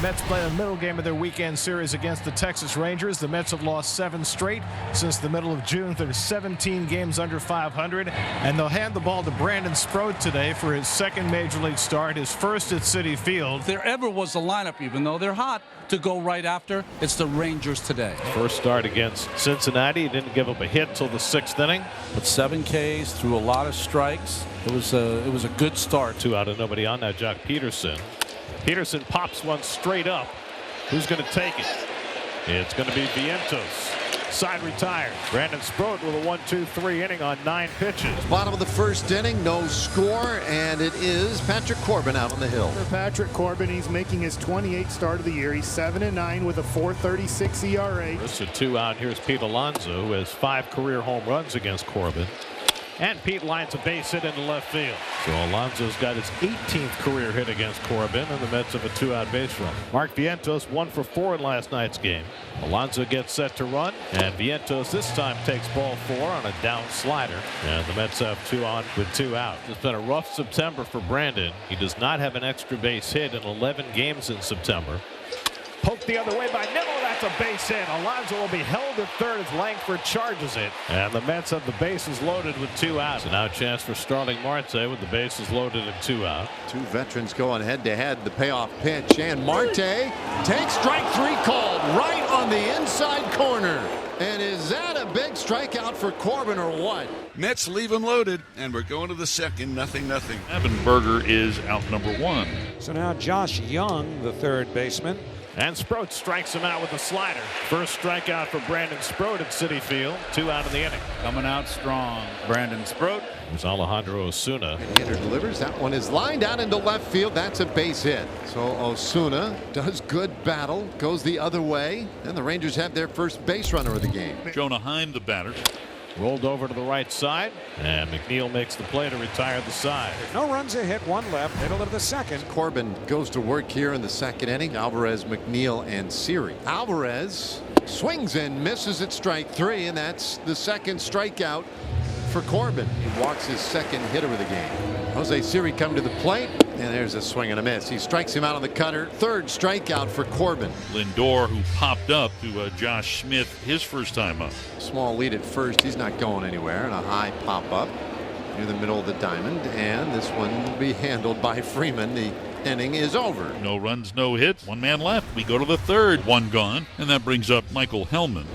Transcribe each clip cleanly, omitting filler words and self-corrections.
Mets play the middle game of their weekend series against the Texas Rangers. The Mets have lost 7 straight since the middle of June. They're 17 games under 500, and they'll hand the ball to Brandon Sproat today for his second major league start, his first at Citi Field. If there ever was a lineup, even though they're hot, to go right after, it's the Rangers today. First start against Cincinnati. He didn't give up a hit till the 6th inning. But 7 Ks, threw a lot of strikes. It was a good start. 2 out and nobody on now. Jock Peterson. Peterson pops one straight up. Who's going to take it? It's going to be Vientos. Side retired. Brandon Sproat with a 1-2-3 inning on 9 pitches. Bottom of the first inning, no score, and it is Patrick Corbin out on the hill. For Patrick Corbin, he's making his 28th start of the year. He's 7-9 with a 4.36 ERA. This is a 2 out. Here's Pete Alonso, who has 5 career home runs against Corbin. And Pete lines a base hit into left field. So Alonso's got his 18th career hit against Corbin, and the Mets have a 2-out base run. Mark Vientos 1 for 4 in last night's game. Alonso gets set to run, and Vientos this time takes ball 4 on a down slider. And the Mets have 2 on with 2 out. It's been a rough September for Brandon. He does not have an extra base hit in 11 games in September. Poked the other way by Nimmo. That's a base hit. Alonso will be held at third as Langford charges it. And the Mets have the bases loaded with 2 outs. So now a chance for Starling Marte with the bases loaded and 2 out. 2 veterans going head to head. The payoff pitch, and Marte takes strike 3 called right on the inside corner. And is that a big strikeout for Corbin or what? Mets leave him loaded, and we're going to the second. 0-0. Ebenberger is out number 1. So now Josh Young, the third baseman. And Sproat strikes him out with a slider. First strikeout for Brandon Sproat at Citi Field. 2 out in the inning. Coming out strong, Brandon Sproat. There's Alejandro Osuna. And hitter delivers. That one is lined out into left field. That's a base hit. So Osuna does good battle, goes the other way, and the Rangers have their first base runner of the game. Jonah Heim, the batter. Rolled over to the right side, and McNeil makes the play to retire the side. No runs, a hit, 1 left, middle of the second. Corbin goes to work here in the second inning. Alvarez, McNeil, and Siri. Alvarez swings and misses at strike 3, and that's the second strikeout for Corbin. He walks his second hitter of the game. Jose Siri come to the plate, and there's a swing and a miss. He strikes him out on the cutter. Third strikeout for Corbin. Lindor, who popped up to Josh Smith his first time up. Small lead at first. He's not going anywhere. And a high pop up near the middle of the diamond, and this one will be handled by Freeman. The inning is over. No runs, no hits. 1 man left. We go to the third. 1 gone, and that brings up Michael Hellman.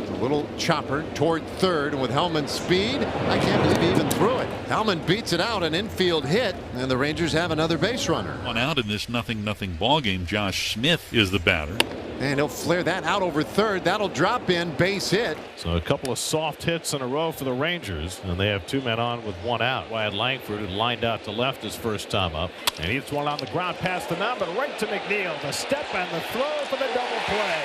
A little chopper toward third, and with Hellman's speed, I can't believe he even threw it. Hellman beats it out, an infield hit, and the Rangers have another base runner. 1 out in this 0-0 ball game. Josh Smith is the batter. And he'll flare that out over third. That'll drop in, base hit. So a couple of soft hits in a row for the Rangers, and they have 2 men on with 1 out. Wyatt Langford, who lined out to left his first time up, and he hits one on the ground past the mound, but right to McNeil. The step and the throw for the double play.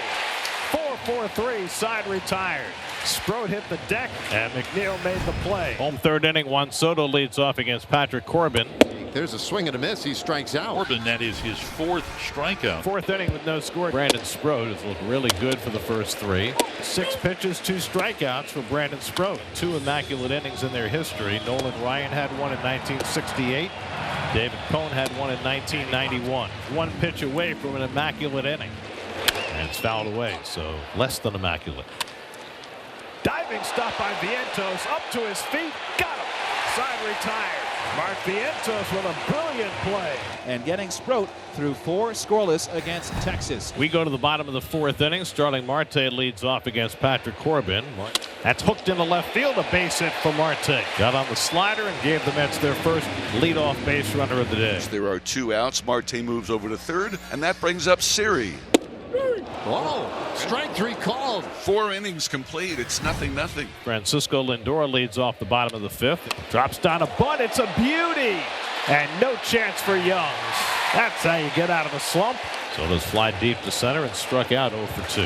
4-4-3, side retired. Sproat hit the deck, and McNeil made the play. Home third inning, Juan Soto leads off against Patrick Corbin. There's a swing and a miss. He strikes out. Corbin, that is his 4th strikeout. 4th inning with no score. Brandon Sproat has looked really good for the first 3. 6 pitches, 2 strikeouts for Brandon Sproat. 2 immaculate innings in their history. Nolan Ryan had one in 1968. David Cohn had one in 1991. 1 pitch away from an immaculate inning. And it's fouled away, so less than immaculate. Diving stop by Vientos, up to his feet, got him. Side retired. Mark Vientos with a brilliant play. And getting Sproat through 4 scoreless against Texas. We go to the bottom of the 4th inning. Starling Marte leads off against Patrick Corbin. That's hooked into left field, a base hit for Marte. Got on the slider and gave the Mets their first leadoff base runner of the day. There are 2 outs. Marte moves over to third, and that brings up Siri. Whoa, strike 3 called. 4 innings complete. It's 0-0. Francisco Lindor leads off the bottom of the 5th. Drops down a bunt. It's a beauty. And no chance for Youngs. That's how you get out of a slump. Soto's fly deep to center and struck out 0 for 2.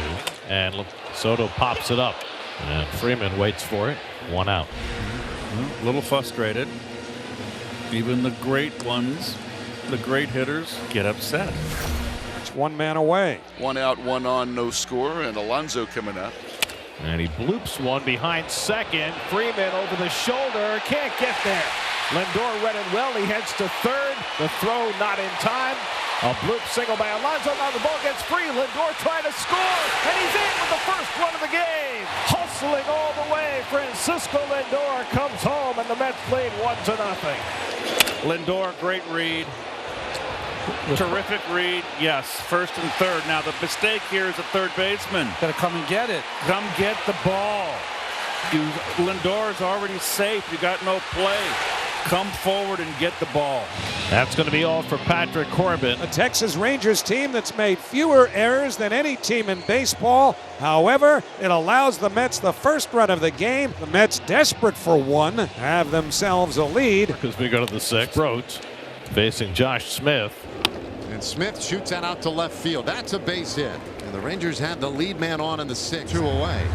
And Soto pops it up. And Freeman waits for it. 1 out. A little frustrated. Even the great ones, the great hitters, get upset. 1 man away. 1 out, 1 on, no score, and Alonso coming up. And he bloops one behind second. Freeman over the shoulder. Can't get there. Lindor read it well. He heads to third. The throw not in time. A bloop single by Alonso. Now the ball gets free. Lindor trying to score, and he's in with the first run of the game. Hustling all the way, Francisco Lindor comes home, and the Mets lead 1-0. Lindor, great read. Terrific read. Yes, first and third. Now the mistake here is a third baseman. Got to come and get it. Come get the ball. Lindor's already safe. You got no play. Come forward and get the ball. That's going to be all for Patrick Corbin. A Texas Rangers team that's made fewer errors than any team in baseball. However, it allows the Mets the first run of the game. The Mets, desperate for one, have themselves a lead. Because we go to the sixth. Sproat facing Josh Smith. And Smith shoots that out to left field. That's a base hit. And the Rangers had the lead man on in the sixth. 2 away.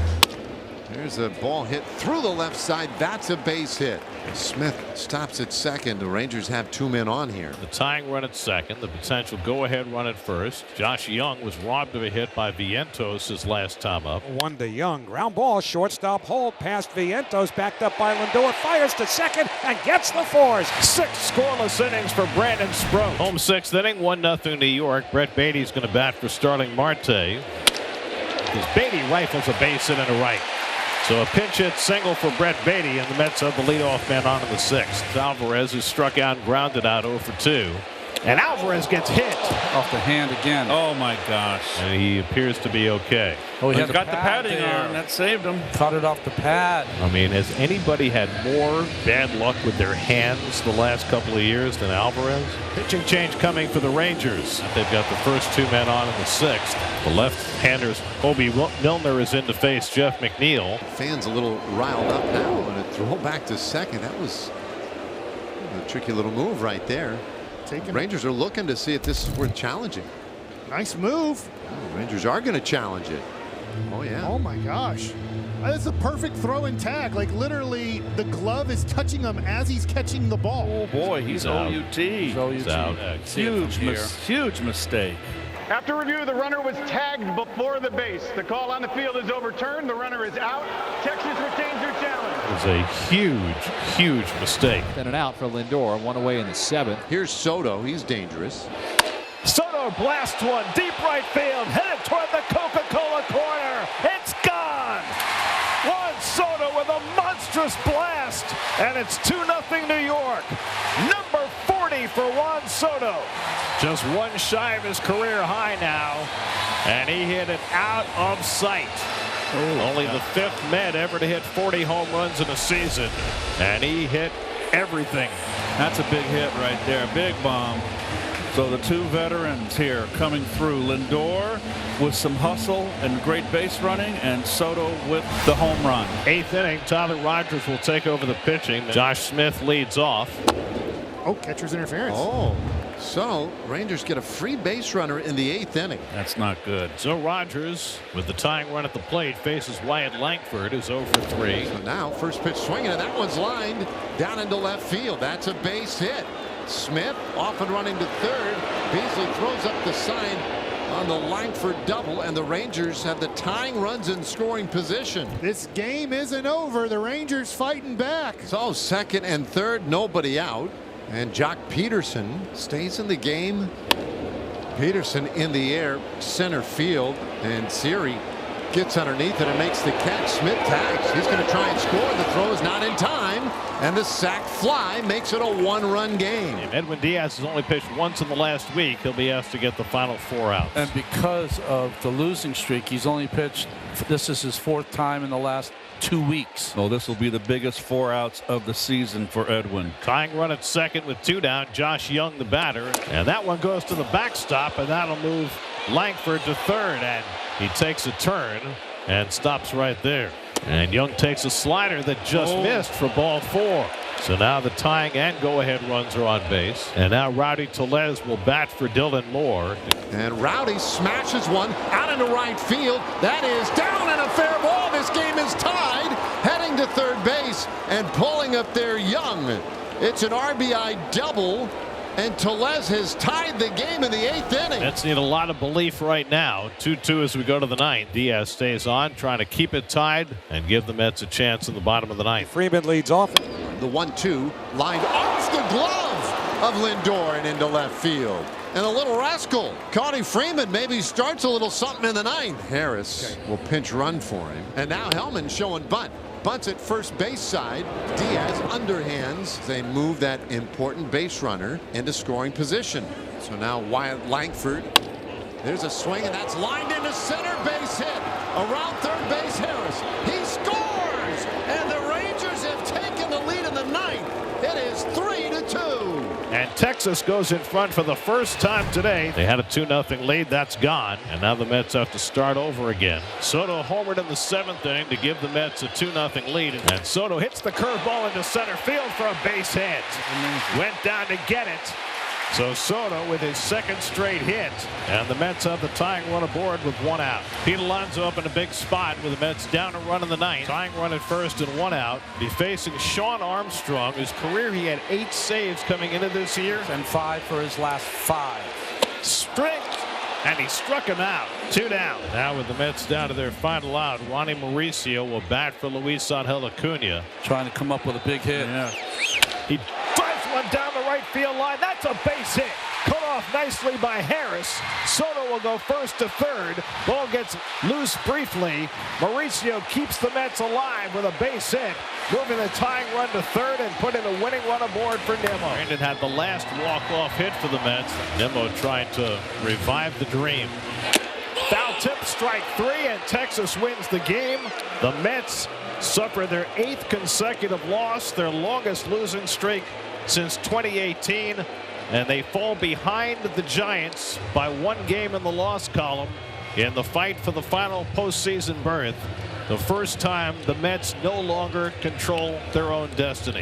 There's a ball hit through the left side. That's a base hit. Smith stops at second. The Rangers have 2 men on here. The tying run at second. The potential go-ahead run at first. Josh Young was robbed of a hit by Vientos his last time up. 1 to Young. Ground ball, shortstop hold past Vientos, backed up by Lindor, fires to second and gets the fours. 6 scoreless innings for Brandon Sproat. Home 6th inning, 1-0 New York. Brett Beatty's going to bat for Starling Marte. Because Beatty rifles a base hit and a right. So a pinch hit single for Brett Beatty, and the Mets have the leadoff man on in the 6th. Alvarez, who struck out and grounded out 0 for 2. And Alvarez gets hit. Off the hand again. Oh my gosh. And he appears to be okay. Oh, He's got the padding on. That saved him. Caught it off the pad. I mean, has anybody had more bad luck with their hands the last couple of years than Alvarez? Pitching change coming for the Rangers. They've got the first 2 men on in the 6th. The left-handers, Obi Milner, is in to face Jeff McNeil. Fans a little riled up now, and a throw back to second. That was a tricky little move right there. Rangers are looking to see if this is worth challenging. Nice move. Oh, Rangers are going to challenge it. Oh yeah. Oh my gosh. That's a perfect throw and tag. Like literally the glove is touching him as he's catching the ball. Oh boy, he's OUT. He's out. Huge mistake. After review, the runner was tagged before the base. The call on the field is overturned. The runner is out. Texas retains their challenge. It was a huge mistake. Then an out for Lindor, 1 away in the 7th. Here's Soto. He's dangerous. Soto blasts one deep right field, headed toward the Coca-Cola corner. It's gone. Juan Soto with a monstrous blast, and it's 2-0 New York. Number 40 for Juan Soto. Just 1 shy of his career high now, and he hit it out of sight. Only the 5th Met ever to hit 40 home runs in a season, and he hit everything. That's a big hit right there. Big bomb. So the 2 veterans here coming through. Lindor with some hustle and great base running, and Soto with the home run. 8th inning, Tyler Rogers will take over the pitching. Josh Smith leads off. Oh, catcher's interference. Oh, so Rangers get a free base runner in the 8th inning. That's not good. So Rogers, with the tying run at the plate, faces Wyatt Langford, who's 0 for 3. So now first pitch swinging, and that one's lined down into left field. That's a base hit. Smith off and running to third. Beasley throws up the sign on the Langford double, and the Rangers have the tying runs in scoring position. This game isn't over. The Rangers fighting back. So second and third, nobody out. And Jock Peterson stays in the game. Peterson in the air, center field, and Siri gets underneath it and makes the catch. Smith tags. He's going to try and score. The throw is not in time, and the sac fly makes it a 1-run game. Edwin Diaz has only pitched once in the last week. He'll be asked to get the final 4 outs. And because of the losing streak, he's only pitched. This is his 4th time in the last 2 weeks. So this will be the biggest 4 outs of the season for Edwin. Tying run at second with 2 down. Josh Young, the batter, and that one goes to the backstop, and that'll move Langford to third, and he takes a turn and stops right there. And Young takes a slider that just missed for ball 4. So now the tying and go-ahead runs are on base. And now Rowdy Tellez will bat for Dylan Moore. And Rowdy smashes one out into right field. That is down and a fair ball. This game is tied. Heading to third base and pulling up there Young. It's an RBI double. And Tellez has tied the game in the 8th inning. Mets need a lot of belief right now. 2-2 as we go to the 9th. Diaz stays on, trying to keep it tied and give the Mets a chance in the bottom of the 9th. Freeman leads off. The 1-2 lined off the glove of Lindor and into left field. And a little rascal. Connie Freeman maybe starts a little something in the ninth. Harris will pinch run for him. And now Hellman showing bunt. Bunts at first base side. Diaz underhands. They move that important base runner into scoring position. So now Wyatt Langford. There's a swing, and that's lined into center. Base hit. Around third base, Harris. He scores! And the Rangers have taken the lead in the ninth. It is 3-2. And Texas goes in front for the first time today. They had a 2-0 lead. That's gone. And now the Mets have to start over again. Soto homered in the 7th inning to give the Mets a 2-0 lead. And Soto hits the curveball into center field for a base hit. Went down to get it. So Soto with his 2nd straight hit, and the Mets have the tying run aboard with 1 out. Pete Alonso up in a big spot with the Mets down a run in the 9th. Tying run at first and 1 out. Be facing Sean Armstrong. His career, he had 8 saves coming into this year. And 5 for his last 5. Strength, and he struck him out. 2 down. Now with the Mets down to their final out, Ronnie Mauricio will bat for Luis Angel Acuna. Trying to come up with a big hit. Yeah. He drives one down the right field line. That's a base hit. Cut off nicely by Harris. Soto will go first to third. Ball gets loose briefly. Mauricio keeps the Mets alive with a base hit, moving the tying run to third and putting the winning run aboard for Nimmo. Brandon had the last walk-off hit for the Mets. Nimmo trying to revive the dream. Foul tip, strike 3, and Texas wins the game. The Mets suffer their 8th consecutive loss, their longest losing streak since 2018, and they fall behind the Giants by 1 game in the loss column in the fight for the final postseason berth. The first time the Mets no longer control their own destiny.